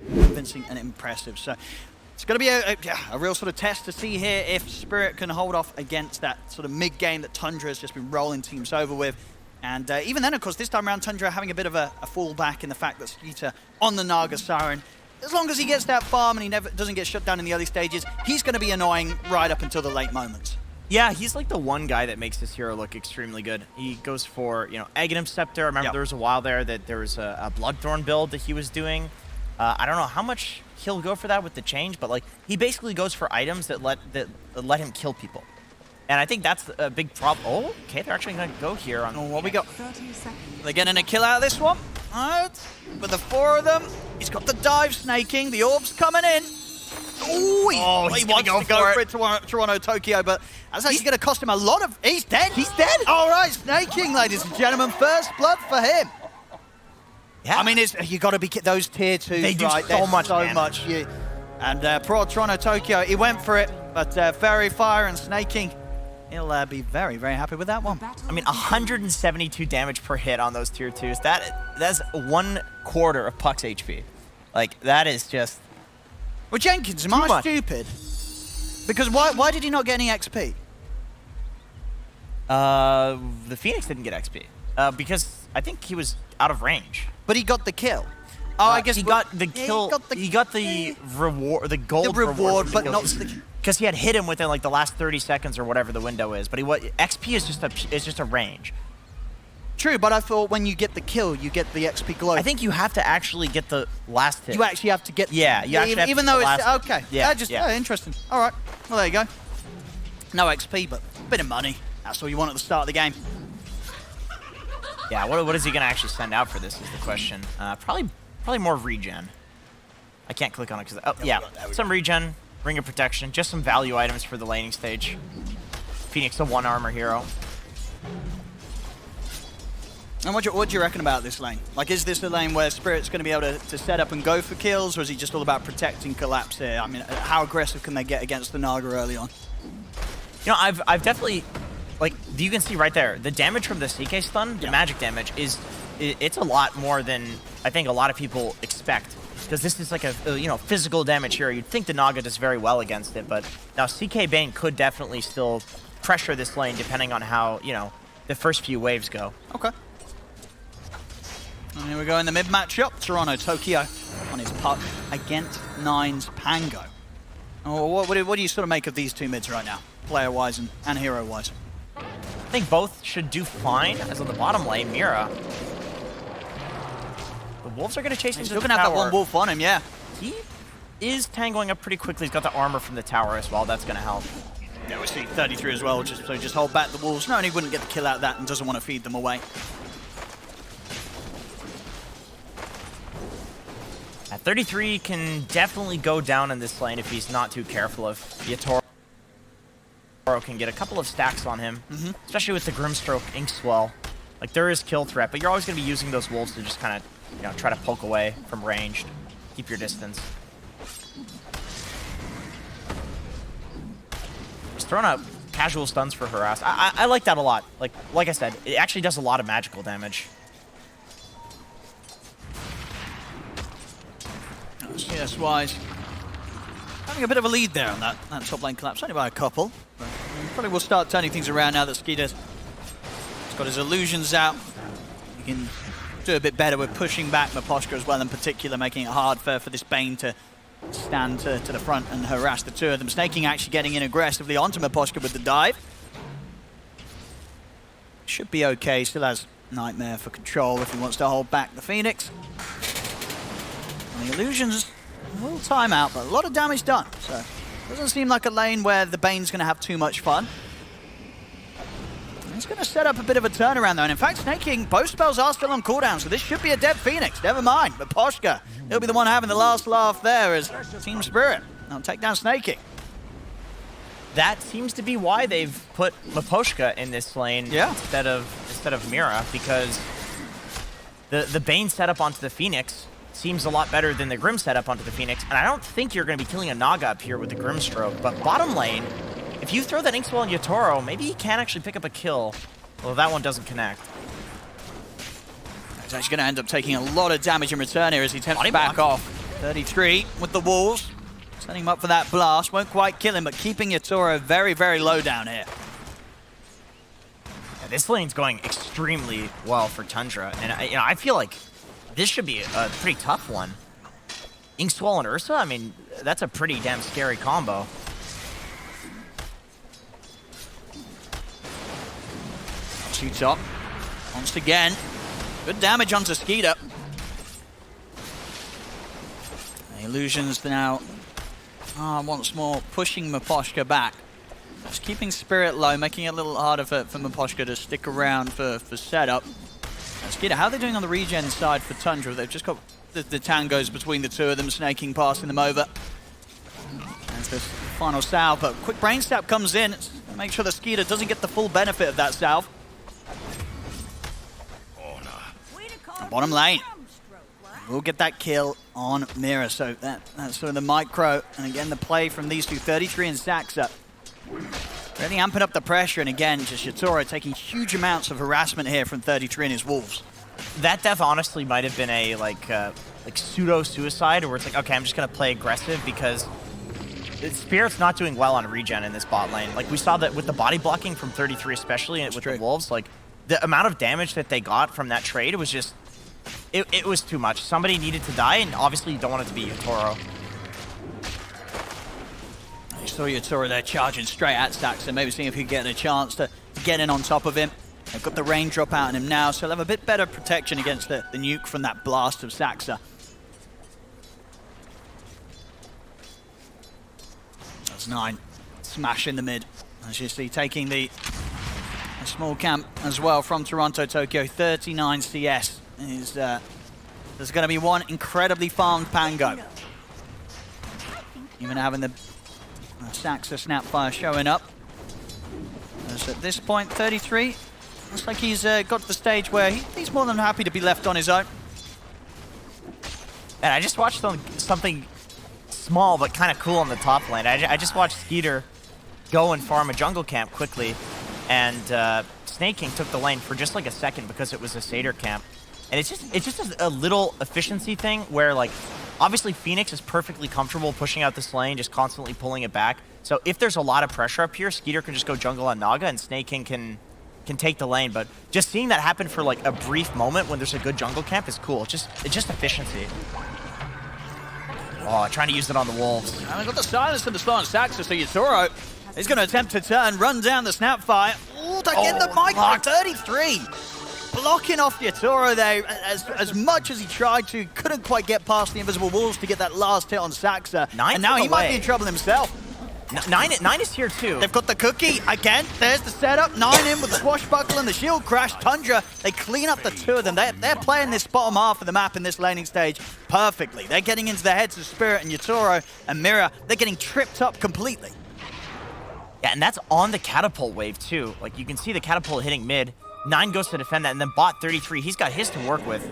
Convincing and impressive. So it's going to be a real sort of test to see here if Spirit can hold off against that sort of mid-game that Tundra has just been rolling teams over with. And even then, of course, this time around, Tundra having a bit of a fallback in the fact that Skeeter on the Naga Siren, as long as he gets that farm and he never doesn't get shut down in the early stages, he's going to be annoying right up until the late moments. Yeah, he's like the one guy that makes this hero look extremely good. He goes for, you know, Aghanim Scepter. I remember there was a while there that there was a Bloodthorn build that he was doing. I don't know how much he'll go for that with the change, but like he basically goes for items that let him kill people. And I think that's a big problem. Oh, okay, they're actually going to go here on what we got. They're getting a kill out of this one. Alright, with the four of them, he's got the dive snaking, the orb's coming in. Ooh, he wants to go for it, Toronto, Tokyo, but that's actually going to cost him a lot of... He's dead! He's dead! Alright, snaking, ladies and gentlemen, first blood for him. Yeah. I mean, you got to be those tier 2s, they do right? so much. And poor Toronto, Tokyo, he went for it, but Fairy Fire and snaking, he'll be very, very happy with that one. I mean, 172 damage per hit on those tier 2s. That's 1/4 of Puck's HP. Like, that is just... Well, Jenkins, am I stupid? Because why did he not get any XP? The Phoenix didn't get XP. Because I think he was out of range. But he got the kill. Oh, I guess he got the kill. He got the reward, the gold reward, but not because he had hit him within like the last 30 seconds or whatever the window is. But XP is just a range. True, but I thought when you get the kill, you get the XP glow. I think you have to actually get the last hit. You actually have to get. Yeah, you actually have even to though get it's okay. Yeah, interesting. All right, well there you go. No XP, but a bit of money. That's all you want at the start of the game. Yeah, what is he gonna actually send out for this is the question. Probably more regen. I can't click on it because some regen, ring of protection, just some value items for the laning stage. Phoenix, a 1 armor hero. And what do you reckon about this lane? Like, is this a lane where Spirit's going to be able to set up and go for kills, or is he just all about protecting collapse here? I mean, how aggressive can they get against the Naga early on? You know, I've definitely, like, you can see right there, the damage from the CK stun, the magic damage, it's a lot more than I think a lot of people expect. Because this is like a physical damage here. You'd think the Naga does very well against it, but now CK Bane could definitely still pressure this lane depending on how, the first few waves go. Okay. And here we go in the mid matchup. Toronto, Tokyo on his puck against Nine's Pango. Oh, what do you sort of make of these two mids right now, player-wise and hero-wise? I think both should do fine, as on the bottom lane, Mira. The Wolves are going to chase him to the tower. He's going to have that one wolf on him, yeah. He is tangling up pretty quickly. He's got the armor from the tower as well. That's going to help. Yeah, we see 33 as well, so just hold back the Wolves. No, and he wouldn't get the kill out of that and doesn't want to feed them away. At 33 can definitely go down in this lane if he's not too careful. If Yatoro can get a couple of stacks on him, especially with the Grimstroke Inkswell. Like, there is kill threat, but you're always going to be using those wolves to just kind of, try to poke away from range, keep your distance. Just throwing out casual stuns for harass. I like that a lot. Like I said, it actually does a lot of magical damage. CS wise, having a bit of a lead there on that top lane collapse, only by a couple. But probably will start turning things around now that Skeeter's got his illusions out. He can do a bit better with pushing back Miposhka as well, in particular, making it hard for this Bane to stand to the front and harass the two of them. Snaking actually getting in aggressively onto Miposhka with the dive. Should be okay, still has Nightmare for control if he wants to hold back the Phoenix. And the illusions will time out, but a lot of damage done. So doesn't seem like a lane where the Bane's going to have too much fun. He's going to set up a bit of a turnaround though, and in fact, Snaking, both spells are still on cooldown, so this should be a dead Phoenix. Never mind, but Poshka, he'll be the one having the last laugh there as Team Spirit. They'll take down Snaking. That seems to be why they've put Miposhka in this lane instead of Mira, because the Bane setup onto the Phoenix seems a lot better than the Grim setup onto the Phoenix, and I don't think you're going to be killing a Naga up here with the Grimstroke, but bottom lane, if you throw that Inkswell on Yatoro, maybe he can actually pick up a kill, although that one doesn't connect. He's actually going to end up taking a lot of damage in return here as he attempts to back off. 33 with the walls. Setting him up for that blast. Won't quite kill him, but keeping Yatoro very, very low down here. Yeah, this lane's going extremely well for Tundra. And I feel like this should be a pretty tough one. Inkswell and Ursa, I mean, that's a pretty damn scary combo. Shoots up. Once again. Good damage onto Skeeter. The Illusions now once more pushing Miposhka back. Just keeping Spirit low, making it a little harder for Miposhka to stick around for setup. Skeeter, how are they doing on the regen side for Tundra? They've just got the tangos between the two of them, snaking, passing them over. There's this final salve, but quick brain stab comes in. Make sure that Skeeter doesn't get the full benefit of that salve. Bottom lane. We'll get that kill on Mira, so that's sort of the micro. And again, the play from these two, 33 and Saxa. Really amping up the pressure, and again, just Yatoro taking huge amounts of harassment here from 33 and his Wolves. That death honestly might have been a like pseudo-suicide, where it's like, okay, I'm just gonna play aggressive because Spirit's not doing well on regen in this bot lane. Like we saw that with the body blocking from 33 especially, and with the Wolves, like the amount of damage that they got from that trade was just, it was too much. Somebody needed to die, and obviously you don't want it to be Yatoro. You saw Yatoro there charging straight at Saxa, maybe seeing if he could get a chance to get in on top of him. They've got the raindrop out on him now, so he'll have a bit better protection against the nuke from that blast of Saxa. That's 9. Smash in the mid. As you see, taking the small camp as well from Toronto, Tokyo. 39 CS. There's going to be one incredibly farmed Pango. Even having the Saxa Snapfire showing up. As at this point, 33. Looks like he's got to the stage where he's more than happy to be left on his own. And I just watched something small but kind of cool on the top lane. I just watched Skeeter go and farm a jungle camp quickly, and Snake King took the lane for just like a second because it was a Satyr camp. And it's just a little efficiency thing where, like, obviously Phoenix is perfectly comfortable pushing out this lane, just constantly pulling it back. So if there's a lot of pressure up here, Skeeter can just go jungle on Naga, and Snake King can take the lane. But just seeing that happen for like a brief moment when there's a good jungle camp is cool. It's just efficiency. Oh, trying to use it on the Wolves. And they've got the silence and the slow on Saxa, so Yatoro is going to attempt to turn, run down the Snapfire. Oh, they get the micro, 33. Blocking off Yatoro there as much as he tried to. Couldn't quite get past the invisible walls to get that last hit on Saxa. And now he might be in trouble himself. 9 is here too. They've got the cookie again. There's the setup. 9 in with the swashbuckle and the shield crash. Tundra, they clean up the two of them. They're playing this bottom half of the map in this laning stage perfectly. They're getting into the heads of Spirit and Yatoro and Mira. They're getting tripped up completely. Yeah, and that's on the catapult wave too. Like you can see the catapult hitting mid. 9 goes to defend that, and then bot 33, he's got his to work with.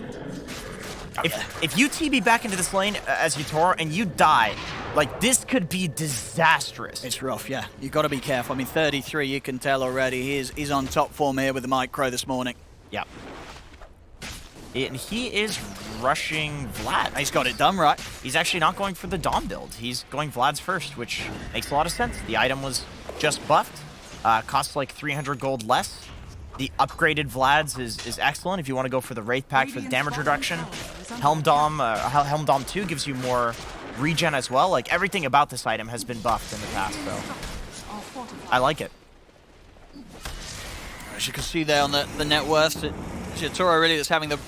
Okay. If you TB back into this lane as Yatoro and you die, like this could be disastrous. It's rough, yeah. You got to be careful. I mean, 33, you can tell already. He's on top form here with the micro this morning. Yeah. And he is rushing Vlad. He's got it done right. He's actually not going for the Dom build. He's going Vlad's first, which makes a lot of sense. The item was just buffed. Costs like 300 gold less. The upgraded Vlad's is excellent if you want to go for the Wraith Pact for the damage reduction. Helm Dom 2 gives you more regen as well. Like, everything about this item has been buffed in the past, so I like it. As you can see there on the net worth, Yatoro really is having the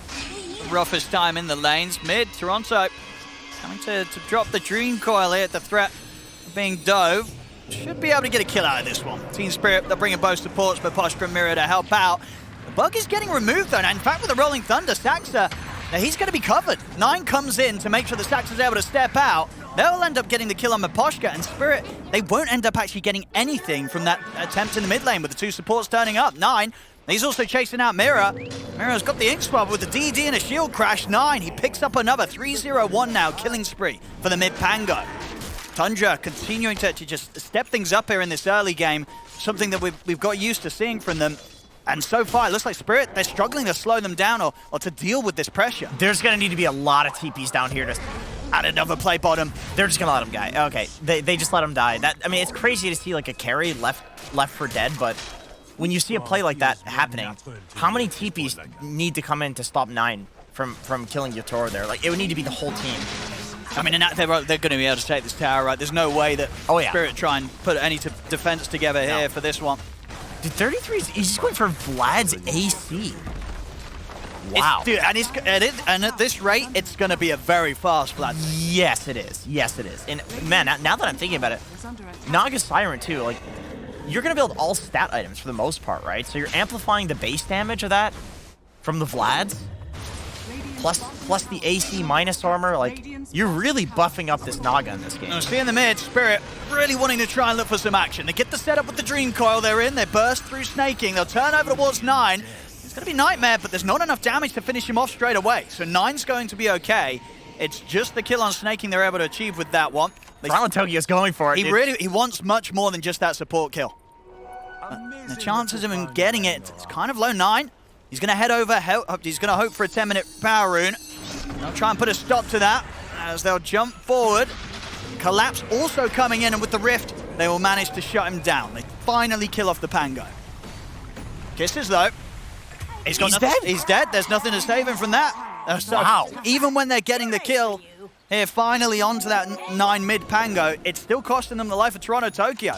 roughest time in the lanes. Mid, Toronto coming to drop the Dream Coil here at the threat of being dove. Should be able to get a kill out of this one. Team Spirit, they're bringing both supports, but Miposhka and Mira to help out. The bug is getting removed though, and in fact with the Rolling Thunder, Saxa, he's going to be covered. 9 comes in to make sure that Saxa's able to step out. They'll end up getting the kill on Miposhka, and Spirit, they won't end up actually getting anything from that attempt in the mid lane with the 2 supports turning up. 9, he's also chasing out Mira. Mira's got the ink swab with the DD and a shield crash. 9, he picks up another 3-0-1 now, killing spree for the mid Pango. Tundra continuing to just step things up here in this early game, something that we've got used to seeing from them. And so far, it looks like Spirit, they're struggling to slow them down or to deal with this pressure. There's going to need to be a lot of TPs down here to... And another play bottom. They're just going to let him die. Okay, they just let him die. I mean, it's crazy to see like a carry left for dead, but when you see a play like that happening, how many TPs need to come in to stop 9 from killing Yatoro there? Like, it would need to be the whole team. I mean, they're going to be able to take this tower, right? There's no way that Spirit try and put any defense together here for this one. Dude, 33 he's just going for Vlad's AC. Wow. Dude, and at this rate, it's going to be a very fast Vlad. Yes, it is. Yes, it is. And man, now that I'm thinking about it, Naga Siren too, like, you're going to build all stat items for the most part, right? So you're amplifying the base damage of that from the Vlads, plus the AC minus armor. Like, you're really buffing up this Naga in this game. Now, see in the mid, Spirit really wanting to try and look for some action. They get the setup with the Dream Coil they're in. They burst through snaking. They'll turn over towards 9. It's going to be Nightmare, but there's not enough damage to finish him off straight away. So 9's going to be okay. It's just the kill on snaking they're able to achieve with that one. Tokyo's going for it. He wants much more than just that support kill. The chances of him getting it, it's kind of low. 9. He's going to head over. He's going to hope for a 10-minute power rune. They'll try and put a stop to that as they'll jump forward. Collapse also coming in, and with the rift, they will manage to shut him down. They finally kill off the Pango. Kisses, though. He's dead. He's dead. There's nothing to save him from that. So wow. Even when they're getting the kill here, finally onto that 9 mid Pango, it's still costing them the life of Toronto Tokyo.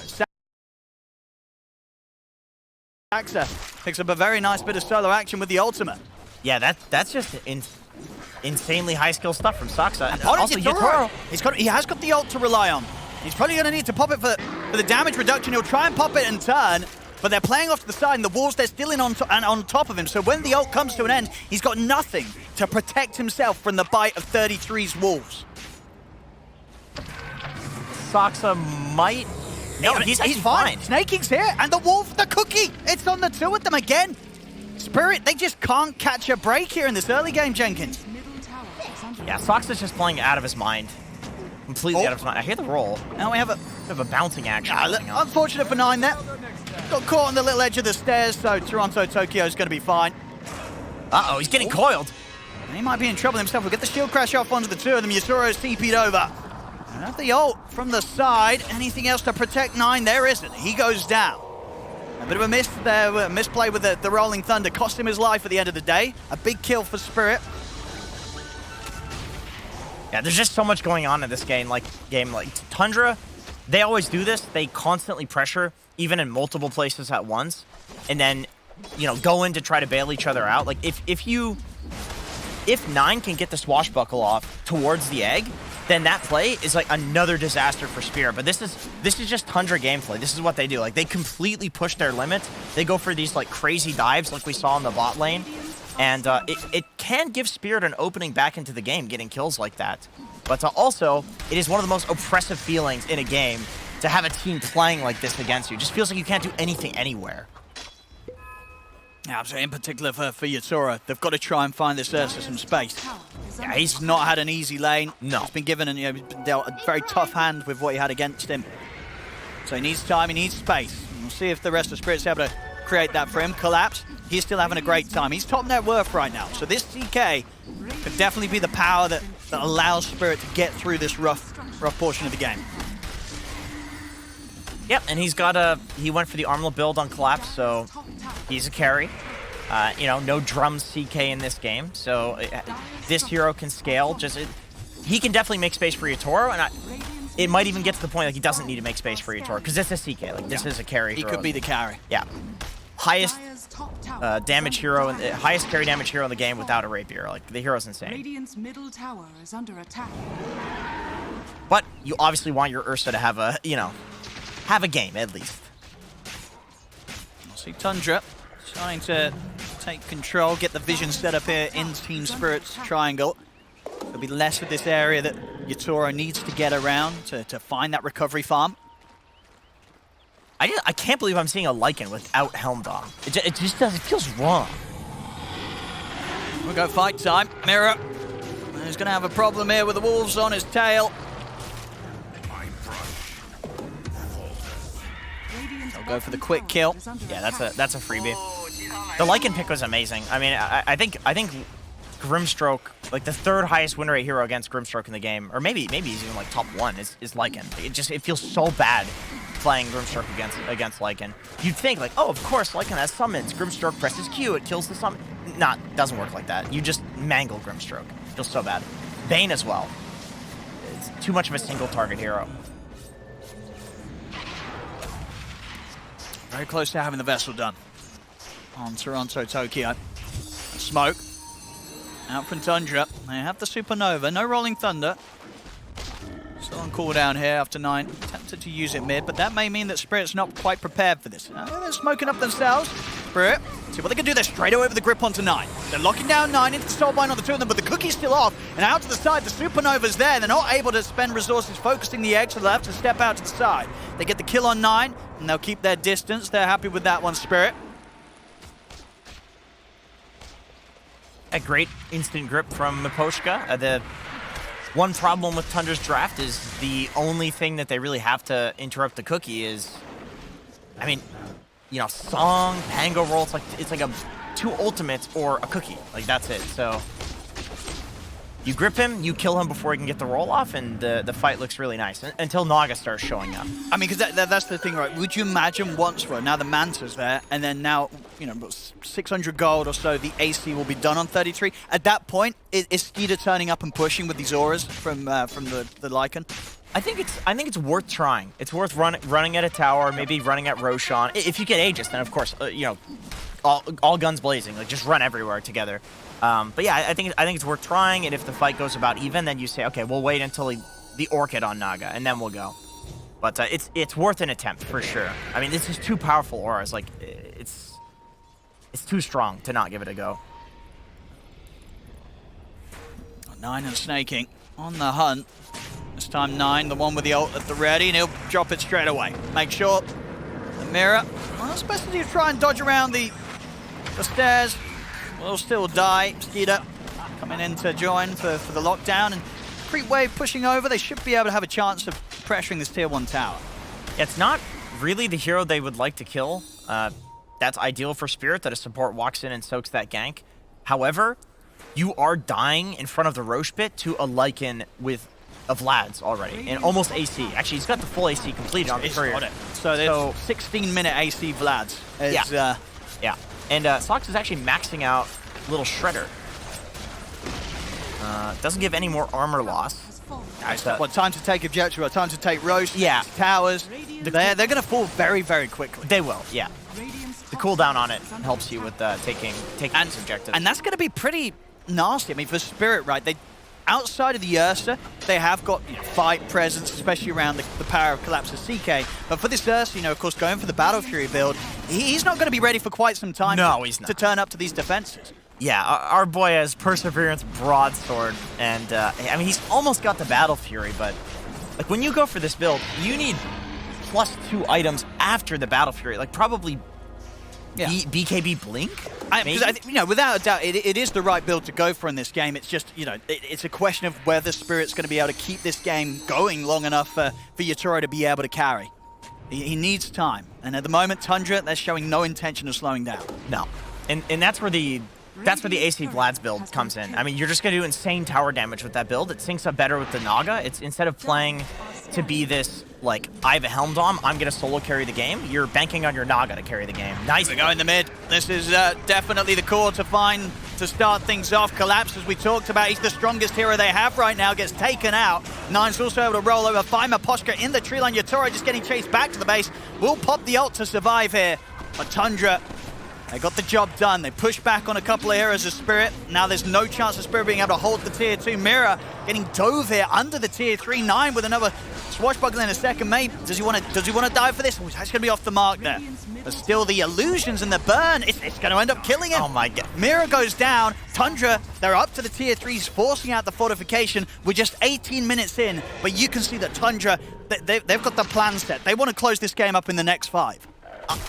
Saxa picks up a very nice bit of solo action with the ultimate. Yeah, that's just insanely high skill stuff from Saxa. And also Yatoro, he has got the ult to rely on. He's probably going to need to pop it for the damage reduction. He'll try and pop it and turn, but they're playing off to the side, and the walls, they're still in on top of him. So when the ult comes to an end, he's got nothing to protect himself from the bite of 33's walls. Saxa might... No, he's fine. Snaking's here, and the wolf, the cookie, it's on the 2 of them again. Spirit, they just can't catch a break here in this early game, Jenkins. Yeah, Saxa's just playing out of his mind. Completely out of his mind. I hear the roll. Now we have a bouncing action. Unfortunate for 9 there. Got caught on the little edge of the stairs, so Toronto Tokyo is going to be fine. Uh-oh, he's getting coiled. He might be in trouble himself. We'll get the shield crash off onto the 2 of them. Yatoro's TP'd over. And the ult from the side. Anything else to protect 9? There isn't. He goes down. A bit of a miss there, misplay with the Rolling Thunder. Cost him his life at the end of the day. A big kill for Spirit. Yeah, there's just so much going on in this game. Like Tundra, they always do this. They constantly pressure, even in multiple places at once, and then, you know, go in to try to bail each other out. Like if 9 can get the swashbuckle off towards the egg, then that play is like another disaster for Spirit. But this is just Tundra gameplay. This is what they do. Like, they completely push their limits. They go for these like crazy dives like we saw in the bot lane. And it can give Spirit an opening back into the game, getting kills like that. But also, it is one of the most oppressive feelings in a game to have a team playing like this against you. It just feels like you can't do anything anywhere. Yeah, in particular for Yatoro, they've got to try and find this Ursa some space. Yeah, he's not had an easy lane. No. He's been given he's been dealt a very tough hand with what he had against him. So he needs time, he needs space. And we'll see if the rest of Spirit's able to create that for him. Collapse, he's still having a great time. He's top net worth right now. So this CK could definitely be the power that allows Spirit to get through this rough portion of the game. Yep, and he went for the armlet build on Collapse, so he's a carry. You know, no drums CK in this game, so this hero can scale. He can definitely make space for Yatoro, and it might even get to the point like he doesn't need to make space for Yatoro, because it's a CK. Like, this is a carry. He could be the carry. Yeah, highest damage hero, highest carry damage hero in the game without a rapier. Like, the hero's insane. Radiant's middle tower is under attack. But you obviously want your Ursa to have a game at least. We'll see Tundra trying to take control, get the vision set up here in Team Spirit's triangle. There'll be less of this area that Yatoro needs to get around to find that recovery farm. I can't believe I'm seeing a Lycan without Helm Dog. It just does. It feels wrong. We'll go fight time. Mirror. He's going to have a problem here with the wolves on his tail. He'll go for the quick kill. Yeah, that's a freebie. The Lycan pick was amazing. I mean, I think Grimstroke, like the third highest win rate hero against Grimstroke in the game, or maybe he's even like top 1 is Lycan. It feels so bad playing Grimstroke against Lycan. You'd think like, oh, of course Lycan has summons. Grimstroke presses Q, it kills the summon. Nah, doesn't work like that. You just mangle Grimstroke. Feels so bad. Bane as well. It's too much of a single target hero. Very close to having the Vessel done on Toronto, Tokyo. Smoke. Out from Tundra. They have the Supernova. No Rolling Thunder. Still on cooldown here after 9. Tempted to use it mid, but that may mean that Spirit's not quite prepared for this. They're smoking up themselves. Spirit, see what they can do. They're straight away with the grip onto 9. They're locking down 9 into the Soulbind on the 2 of them, but the cookie's still off. And out to the side, the Supernova's there. They're not able to spend resources focusing the egg, so they'll have to step out to the side. They get the kill on 9, and they'll keep their distance. They're happy with that one, Spirit. A great instant grip from Miposhka. The one problem with Tundra's draft is the only thing that they really have to interrupt the cookie is, I mean, you know, Song, Pango roll. It's like a 2 ultimates or a cookie. Like that's it. So you grip him, you kill him before he can get the roll off, and the fight looks really nice until Naga starts showing up. I mean, because that's the thing, right? Would you imagine once, well, now the Manta's there, and then now, you know, 600 gold or so, the AC will be done on 33. At that point, is Skeeter turning up and pushing with these auras from the Lycan? I think it's worth trying. It's worth running at a tower, maybe running at Roshan. If you get Aegis, then of course, you know, all guns blazing, like just run everywhere together. But yeah, I think it's worth trying, and if the fight goes about even, then you say, okay, we'll wait until the Orchid on Naga, and then we'll go. But it's worth an attempt for sure. I mean, this is 2 powerful auras. Like it's too strong to not give it a go. 9 and Snaking on the hunt. This time 9, the one with the ult at the ready, and he'll drop it straight away. Make sure the mirror, well, it's best to try and dodge around the stairs. Will still die. Skeeter coming in to join for the lockdown, and Creep Wave pushing over. They should be able to have a chance of pressuring this tier 1 tower. It's not really the hero they would like to kill. That's ideal for Spirit, that a support walks in and soaks that gank. However, you are dying in front of the Roche pit to a Lycan with a Vlad's already, and almost AC. Actually, he's got the full AC completed on the courier. So there's 16-minute AC Vlad's. Yeah. And Sox is actually maxing out Little Shredder. Doesn't give any more armor loss. What, time to take Objective, or time to take Roche, yeah. Towers. They're going to fall very, very quickly. They will, yeah. The cooldown on it helps you with taking these objectives. And that's going to be pretty nasty. I mean, for Spirit, right, outside of the Ursa, they have got, you know, fight presence, especially around the power of Collapse of CK. But for this Ursa, you know, of course, going for the Battle Fury build, he's not going to be ready for quite some time to turn up to these defenses. Yeah, our boy has Perseverance Broadsword, and I mean, he's almost got the Battle Fury, but like when you go for this build, you need +2 items after the Battle Fury, like probably BKB Blink? You know, without a doubt, it is the right build to go for in this game. It's just, you know, it's a question of whether Spirit's going to be able to keep this game going long enough for Yatoro to be able to carry. He needs time. And at the moment, Tundra, they're showing no intention of slowing down. No. And that's where the AC Vlad's build comes in. I mean, you're just going to do insane tower damage with that build. It syncs up better with the Naga. It's instead of playing to be this, like, I have a Helm Dom, I'm going to solo carry the game, you're banking on your Naga to carry the game. Nice. We go in the mid. This is definitely the core to start things off. Collapse, as we talked about, he's the strongest hero they have right now, gets taken out. Nine's also able to roll over. Find Miposhka in the tree line. Yatoro just getting chased back to the base. Will pop the ult to survive here. But Tundra, they got the job done. They pushed back on a couple of heroes of Spirit. Now there's no chance of Spirit being able to hold the tier 2. Mirror getting dove here under the tier 3. 9 with another swashbuckler in a second. Maybe does he want to dive for this? Ooh, that's going to be off the mark there. But still the illusions and the burn. It's going to end up killing him. Oh my god. Mirror goes down. Tundra, they're up to the tier 3s, forcing out the fortification. We're just 18 minutes in, but you can see that Tundra, they've got the plan set. They want to close this game up in the next 5.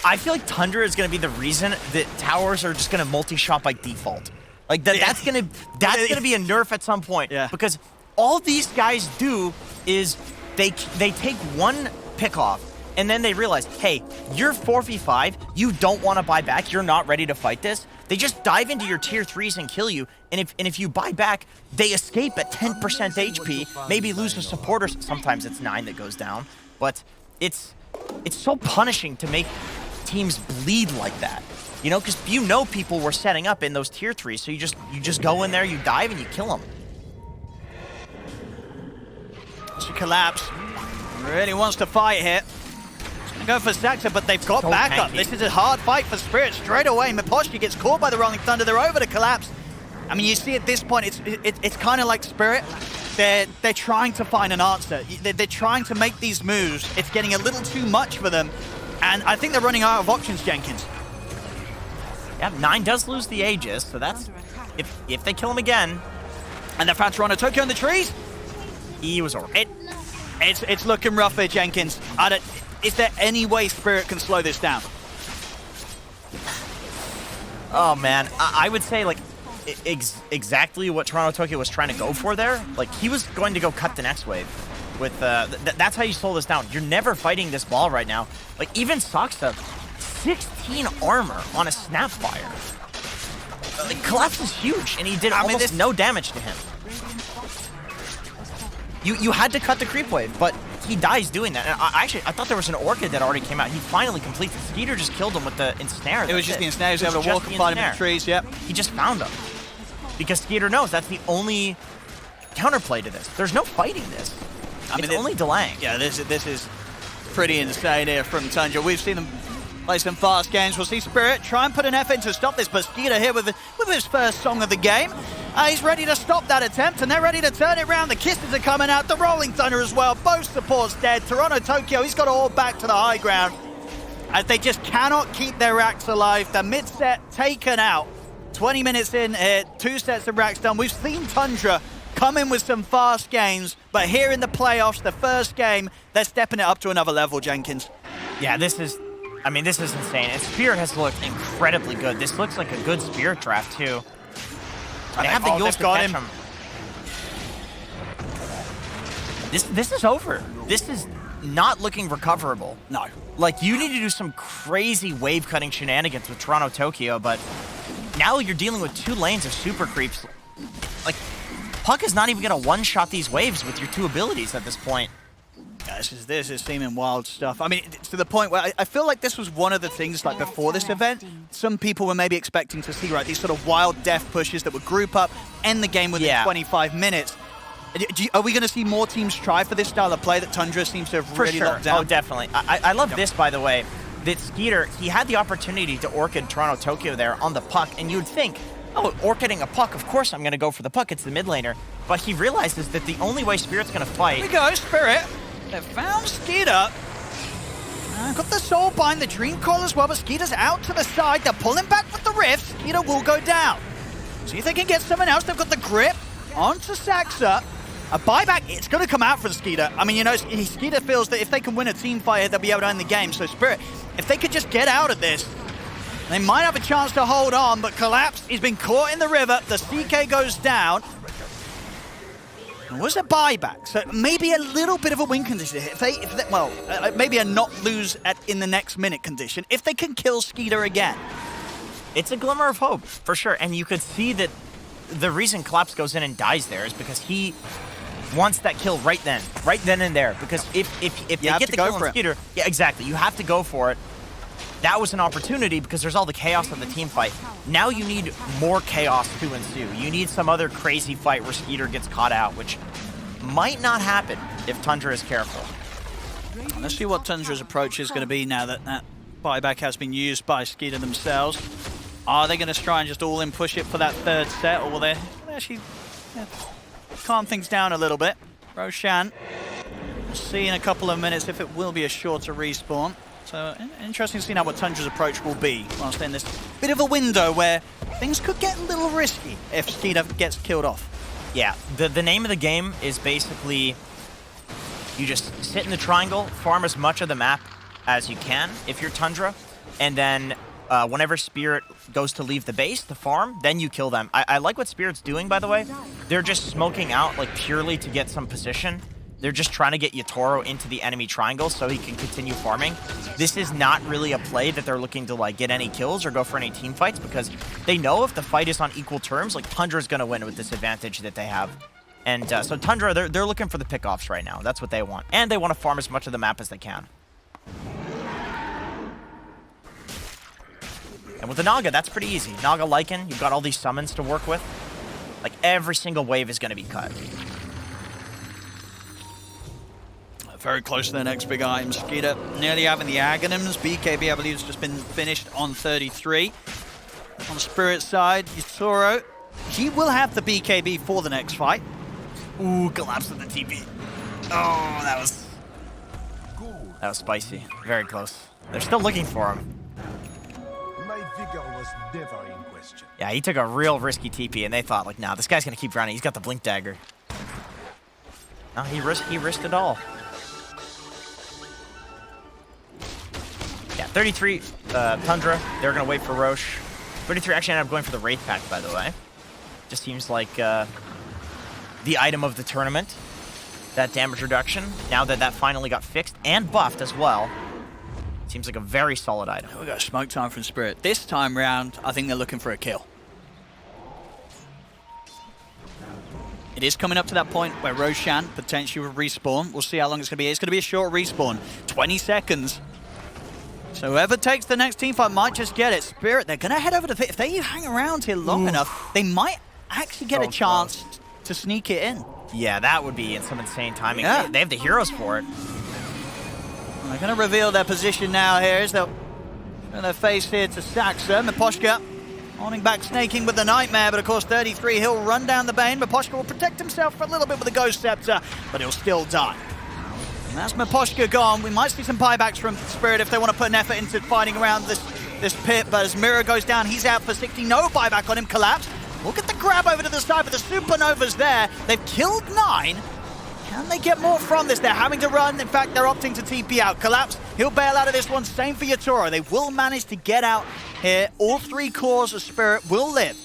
I feel like Tundra is going to be the reason that towers are just going to multi-shot by default. Like that's going to be a nerf at some point. Yeah. Because all these guys do is they take one pick off And then they realize, hey, you're 4v5, you don't want to buy back, you're not ready to fight this. They just dive into your tier 3s and kill you. And if you buy back, they escape at 10% HP, maybe lose a supporter. Sometimes it's 9 that goes down. But it's so punishing to make teams bleed like that. You know, because you know people were setting up in those tier 3s, so you just go in there, you dive, and you kill them. She collapse. Really wants to fight here. Go for ZAKU, but they've got backup. This is a hard fight for Spirit straight away. Miposhki gets caught by the Rolling Thunder. They're over to collapse. I mean, you see at this point, it's kind of like Spirit. They're trying to find an answer. They're trying to make these moves. It's getting a little too much for them, and I think they're running out of options, Jenkins. Yeah, 9 does lose the Aegis, so that's if they kill him again. And they found Toronto Tokyo in the trees. He was over. It's looking rough here, Jenkins. Is there any way Spirit can slow this down? Oh man, I would say like exactly what Toronto Tokyo was trying to go for there. Like he was going to go cut the next wave. With that's how you slow this down. You're never fighting this ball right now. Like even Saksa, 16 armor on a Snapfire. Like collapse is huge, and he did almost no damage to him. You had to cut the creep wave, but he dies doing that. And I thought there was an Orchid that already came out. He finally completes it. Skeeter just killed him with the ensnare. It was just the ensnare. He was able to walk and find him in the trees, yep. He just found him. Because Skeeter knows that's the only counterplay to this. There's no fighting this. I mean, it's only delaying. Yeah, this is pretty insane here from Tundra. We've seen them play some fast games. We'll see Spirit try and put an effort in to stop this, but Skeeter here with his first song of the game. He's ready to stop that attempt, and they're ready to turn it around. The Kisses are coming out, the Rolling Thunder as well. Both supports dead. Toronto Tokyo, he's got it all back to the high ground. As they just cannot keep their racks alive. The mid-set taken out. 20 minutes in here, 2 sets of racks done. We've seen Tundra come in with some fast games, but here in the playoffs, the first game, they're stepping it up to another level, Jenkins. Yeah, this is insane. And Spirit has looked incredibly good. This looks like a good Spirit draft, too. They have the Yules to catch him. This is over. This is not looking recoverable. No. Like, you need to do some crazy wave-cutting shenanigans with Toronto Tokyo, but now you're dealing with 2 lanes of super creeps. Like, Puck is not even going to one-shot these waves with your 2 abilities at this point. Yeah, this is seeming wild stuff. I mean, it's to the point where I feel like this was one of the things, like, before this event, some people were maybe expecting to see, right, these sort of wild death pushes that would group up, end the game within 25 minutes. Are we going to see more teams try for this style of play that Tundra seems to have really locked down? Oh, definitely. I love this, by the way, that Skeeter, he had the opportunity to Orchid Toronto Tokyo there on the Puck, and you would think, oh, Orchiding a Puck, of course I'm going to go for the Puck, it's the mid laner. But he realizes that the only way Spirit's going to fight... Here we go, Spirit. They found Skeeter. Got the Soul Bind, the Dream Coil as well, but Skeeter's out to the side. They're pulling back with the Rift. Skeeter will go down. See if they can get someone else. They've got the grip onto Saksa. A buyback, it's going to come out from Skeeter. I mean, you know, Skeeter feels that if they can win a team fight here, they'll be able to end the game. So Spirit, if they could just get out of this, they might have a chance to hold on, but Collapse, he's been caught in the river. The CK goes down. It was a buyback, so maybe a little bit of a win condition. Maybe a not lose in the next minute condition, if they can kill Skeeter again. It's a glimmer of hope, for sure. And you could see that the reason Collapse goes in and dies there is because he wants that kill right then and there. Because if they get the kill on Skeeter, yeah, exactly, you have to go for it. That was an opportunity because there's all the chaos of the team fight. Now you need more chaos to ensue. You need some other crazy fight where Skeeter gets caught out, which might not happen if Tundra is careful. Let's see what Tundra's approach is going to be now that that buyback has been used by Skeeter themselves. Are they going to try and just all-in push it for that 3rd set, or will they actually calm things down a little bit? Roshan, we'll see in a couple of minutes if it will be a shorter respawn. So interesting to see now what Tundra's approach will be whilst in this bit of a window where things could get a little risky if Skeeter gets killed off. Yeah, the name of the game is basically you just sit in the triangle, farm as much of the map as you can if you're Tundra, and then whenever Spirit goes to leave the base, the farm, then you kill them. I like what Spirit's doing, by the way. They're just smoking out like purely to get some position. They're just trying to get Yatoro into the enemy triangle so he can continue farming. This is not really a play that they're looking to like get any kills or go for any team fights, because they know if the fight is on equal terms, like Tundra's going to win with this advantage that they have. And so Tundra, they're looking for the pickoffs right now. That's what they want. And they want to farm as much of the map as they can. And with the Naga, that's pretty easy. Naga Lycan, you've got all these summons to work with. Like, every single wave is going to be cut. Very close to the next big item. Skeeter nearly having the Aghanims. BKB, I believe, has just been finished on 33. On the Spirit side, Yatoro, he will have the BKB for the next fight. Ooh, collapse of the TP. Oh, that was spicy. Very close. They're still looking for him. My vigor was never in question. Yeah, he took a real risky TP, and they thought, like, nah, this guy's going to keep running. He's got the Blink Dagger. No, he risked it all. Yeah, 33, Tundra. They're going to wait for Roche. 33 actually ended up going for the Wraith Pact, by the way. Just seems like the item of the tournament. That damage reduction, now that that finally got fixed and buffed as well, seems like a very solid item. We got smoke time from Spirit. This time round, I think they're looking for a kill. It is coming up to that point where Roshan potentially will respawn. We'll see how long it's going to be. It's going to be a short respawn. 20 seconds. So whoever takes the next team fight might just get it. Spirit, they're going to head over to... If they hang around here long enough, they might actually get a chance to sneak it in. Yeah, that would be in some insane timing. Yeah. They have the heroes for it. They're going to reveal their position now here as they'll turn their face here to Saxa. Miposhka holding back, snaking with the Nightmare, but of course 33, he'll run down the Bane. Miposhka will protect himself for a little bit with the Ghost Scepter, but he'll still die. And that's Miposhka gone. We might see some buybacks from Spirit if they want to put an effort into fighting around this pit, but as Mirror goes down, he's out for 60. No buyback on him, collapse. We'll get the grab over to the side, but the Supernova's there. They've killed 9. Can they get more from this? They're having to run. In fact, they're opting to TP out. Collapse, he'll bail out of this one. Same for Yatoro. They will manage to get out here. All 3 cores of Spirit will live.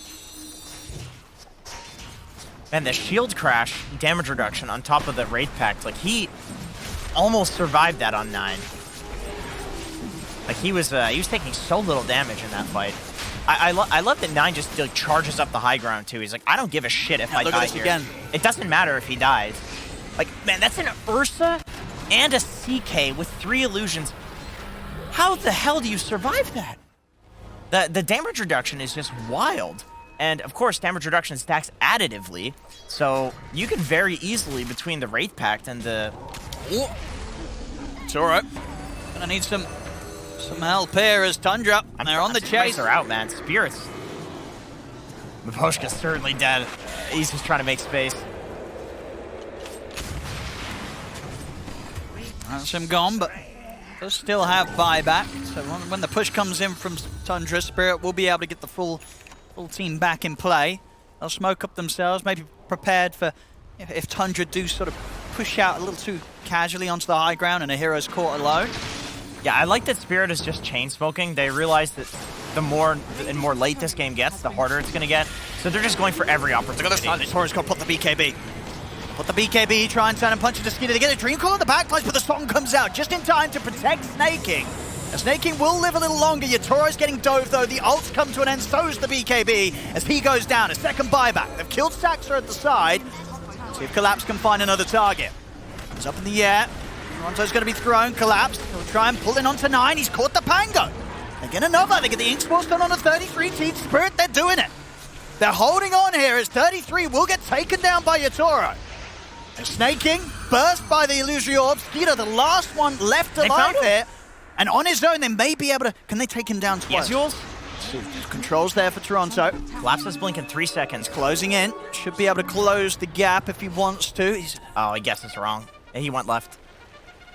And the shield crash damage reduction on top of the Wraith Pact, like he almost survived that on 9. Like he was taking so little damage in that fight. I love that 9 just like charges up the high ground too. He's like, I don't give a shit if I die here. Again. It doesn't matter if he dies. Like, man, that's an Ursa and a CK with 3 illusions. How the hell do you survive that? The damage reduction is just wild. And of course, damage reduction stacks additively, so you can very easily between the Wraith Pact and the... It's alright. Gonna need some help here as Tundra, and they're on the chase. They're out, man. Spirits. Miposhka's certainly dead. He's just trying to make space. That's him gone, but does still have buyback. So when the push comes in from Tundra, Spirit will be able to get the full team back in play. They'll smoke up themselves, maybe prepared for if Tundra do sort of push out a little too casually onto the high ground and a hero's caught alone. Yeah, I like that Spirit is just chain smoking. They realize that the more late this game gets, the harder it's going to get. So they're just going for every opportunity. Torres got to put the BKB. Put the BKB, try and turn and punch into Skeeter to get a Dream Call on the backplace, but the song comes out just in time to protect Snaking. And Snaking will live a little longer. Yatoro's getting dove though. The ults come to an end, so's the BKB as he goes down. A second buyback. They've killed Saxa at the side. See if Collapse can find another target. He's up in the air. Toronto's going to be thrown. Collapse. He'll try and pull in onto 9. He's caught the Pango. They get another. They get the Ink Sports done on a 33 Team Spirit. They're doing it. They're holding on here as 33 will get taken down by Yatoro. And Snaking, burst by the Illusory Orb. Skeeter, the last one left alive here. And on his own, they may be able to... Can they take him down twice? Yes, Jules. Controls there for Toronto. Collapse has blink in 3 seconds. Closing in. Should be able to close the gap if he wants to. Oh, I guess it's wrong. He went left.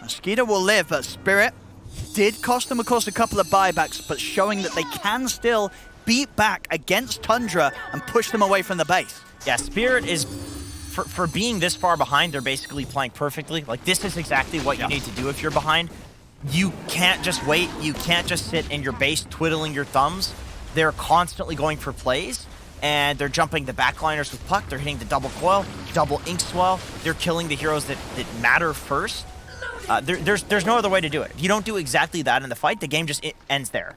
Skeeter will live, but Spirit did cost them, of course, a couple of buybacks, but showing that they can still beat back against Tundra and push them away from the base. Yeah, Spirit is... For being this far behind, they're basically playing perfectly. Like, this is exactly what you need to do if you're behind. You can't just wait. You can't just sit in your base twiddling your thumbs. They're constantly going for plays, and they're jumping the backliners with puck. They're hitting the double coil. double ink swell. They're killing the heroes that matter first. There's no other way to do it. If you don't do exactly that in the fight, the game just ends there.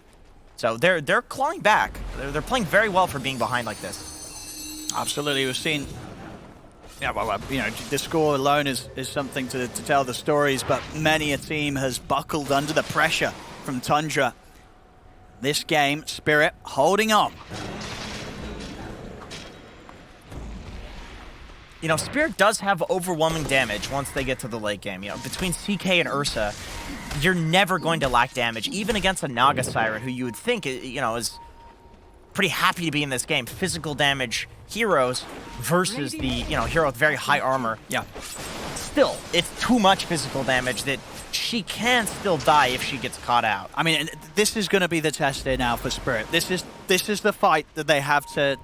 So they're clawing back. They're playing very well for being behind like this. Absolutely, we've seen. Yeah, well, you know, the score alone is something to tell the stories, but many a team has buckled under the pressure from Tundra. This game, Spirit holding on. You know, Spirit does have overwhelming damage once they get to the late game. You know, between CK and Ursa, you're never going to lack damage, even against a Naga Siren, who you would think, you know, is pretty happy to be in this game. Physical damage heroes versus the, you know, hero with very high armor. Yeah. Still, it's too much physical damage that she can still die if she gets caught out. I mean, this is going to be the test here now for Spirit. This is the fight that they have to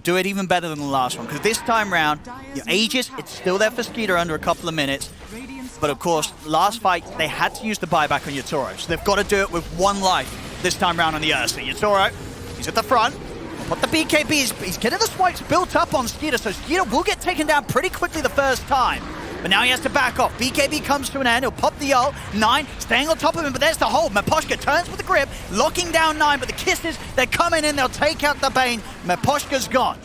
do it even better than the last one. Because this time round, your Aegis, it's still there for Skeeter under a couple of minutes. But of course, last fight, they had to use the buyback on Yatoro. So they've got to do it with one life this time round on the Ursa. Yatoro, he's at the front. But the BKB, he's getting the swipes built up on Skeeter. So Skeeter will get taken down pretty quickly the first time. But now he has to back off. BKB comes to an end. He'll pop the ult. 9 staying on top of him, but there's the hold. Meposhka turns with the grip, locking down 9, but the kisses, they're coming in. They'll take out the Bane. Meposhka's gone.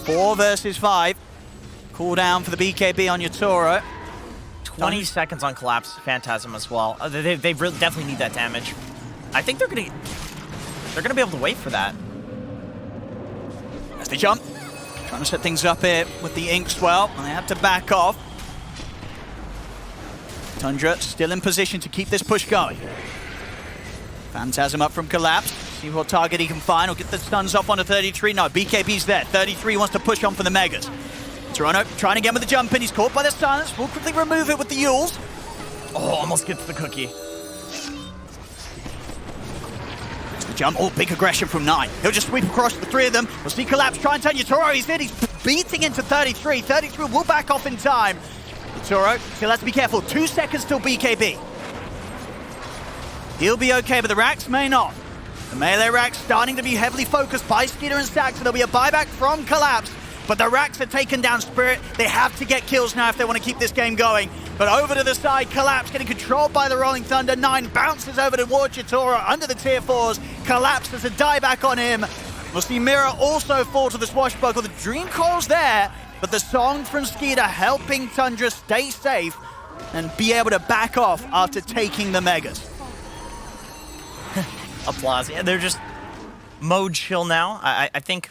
4 versus 5. Cooldown for the BKB on Yatoro. 20 seconds on Collapse Phantasm as well. They really definitely need that damage. I think they're gonna be able to wait for that. As they jump. Trying to set things up here with the ink swell, and they have to back off. Tundra still in position to keep this push going. Phantasm up from Collapse. See what target he can find. He'll get the stuns off onto 33. No, BKB's there. 33 wants to push on for the Megas. Toronto trying again with the jump in. He's caught by the stuns. We'll quickly remove it with the Yules. Oh, almost gets the cookie. Jump. Oh, big aggression from 9. He'll just sweep across the 3 of them. We'll see Collapse try and turn Yatoro. He's in. He's beating into 33. 33 will back off in time. Yatoro still has to be careful. 2 seconds till BKB. He'll be okay, but the racks may not. The melee racks starting to be heavily focused by Skeeter and Stack, so there'll be a buyback from Collapse. But the racks are taken down Spirit. They have to get kills now if they want to keep this game going. But over to the side, Collapse getting controlled by the Rolling Thunder. 9 bounces over towards Yatoro under the tier 4s. Collapse has a dieback on him. We'll see Mira also fall to the swashbuckle. The Dream Coil's there, but the song from Skeeter helping Tundra stay safe and be able to back off after taking the Megas. Applause. Yeah, they're just mode chill now. I think,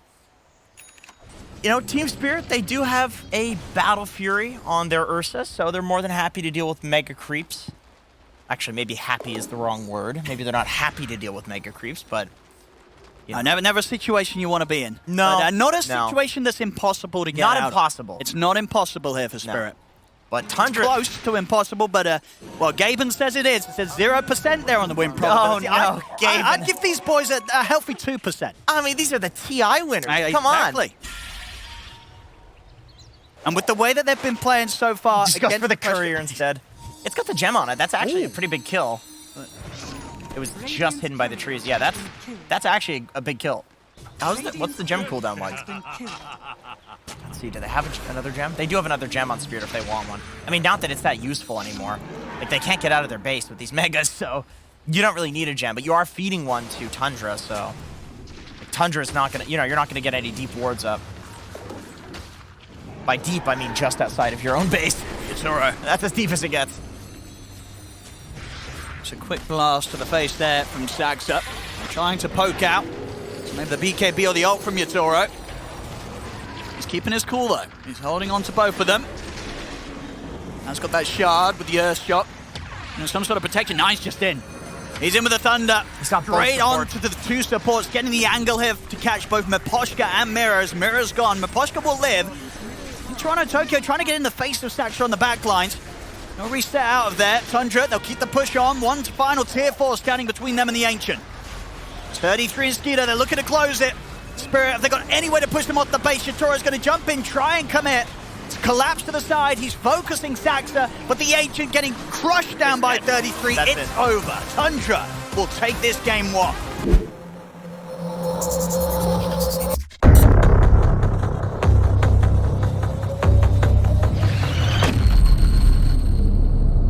you know, Team Spirit, they do have a Battle Fury on their Ursa, so they're more than happy to deal with Mega Creeps. Actually, maybe happy is the wrong word. Maybe they're not happy to deal with Mega Creeps, but... You know. Never a situation you want to be in. No. But, not a situation that's impossible to get out. Not impossible. It's not impossible here for Spirit. No. But Tundra... It's close to impossible, but well, Gaben says it is. It says 0% there on the win probability. Oh, no, Gaben. I'd give these boys a healthy 2%. I mean, these are the TI winners. Come exactly. on. And with the way that they've been playing so far... Just go for the courier instead. It's got the gem on it. That's actually a pretty big kill. It was just hidden by the trees. Yeah, that's actually a big kill. What's the gem cooldown like? Let's see, do they have another gem? They do have another gem on Spirit if they want one. I mean, not that it's that useful anymore. Like, they can't get out of their base with these Megas, so you don't really need a gem, but you are feeding one to Tundra, so Tundra's not gonna, you know, you're not gonna get any deep wards up. By deep, I mean just outside of your own base. It's alright. That's as deep as it gets. It's a quick blast to the face there from Sagsa. Trying to poke out. So maybe the BKB or the ult from Yatoro. He's keeping his cool though. He's holding on to both of them. Has got that shard with the earth shot. Some sort of protection. Nice, just in. He's in with the Thunder. Straight on to the 2 supports, getting the angle here to catch both Meposhka and Mirrors. Mirrors gone. Meposhka will live. Toronto Tokyo trying to get in the face of Saxtra on the back lines. No reset out of there. Tundra, they'll keep the push on. One final tier 4 standing between them and the Ancient. 33 and Skeeter, they're looking to close it. Spirit, have they got any way to push them off the base? Yatoro's going to jump in, try and commit. It's collapsed to the side. He's focusing Saxa, but the Ancient getting crushed down by 33. It's over. Tundra will take this game 1.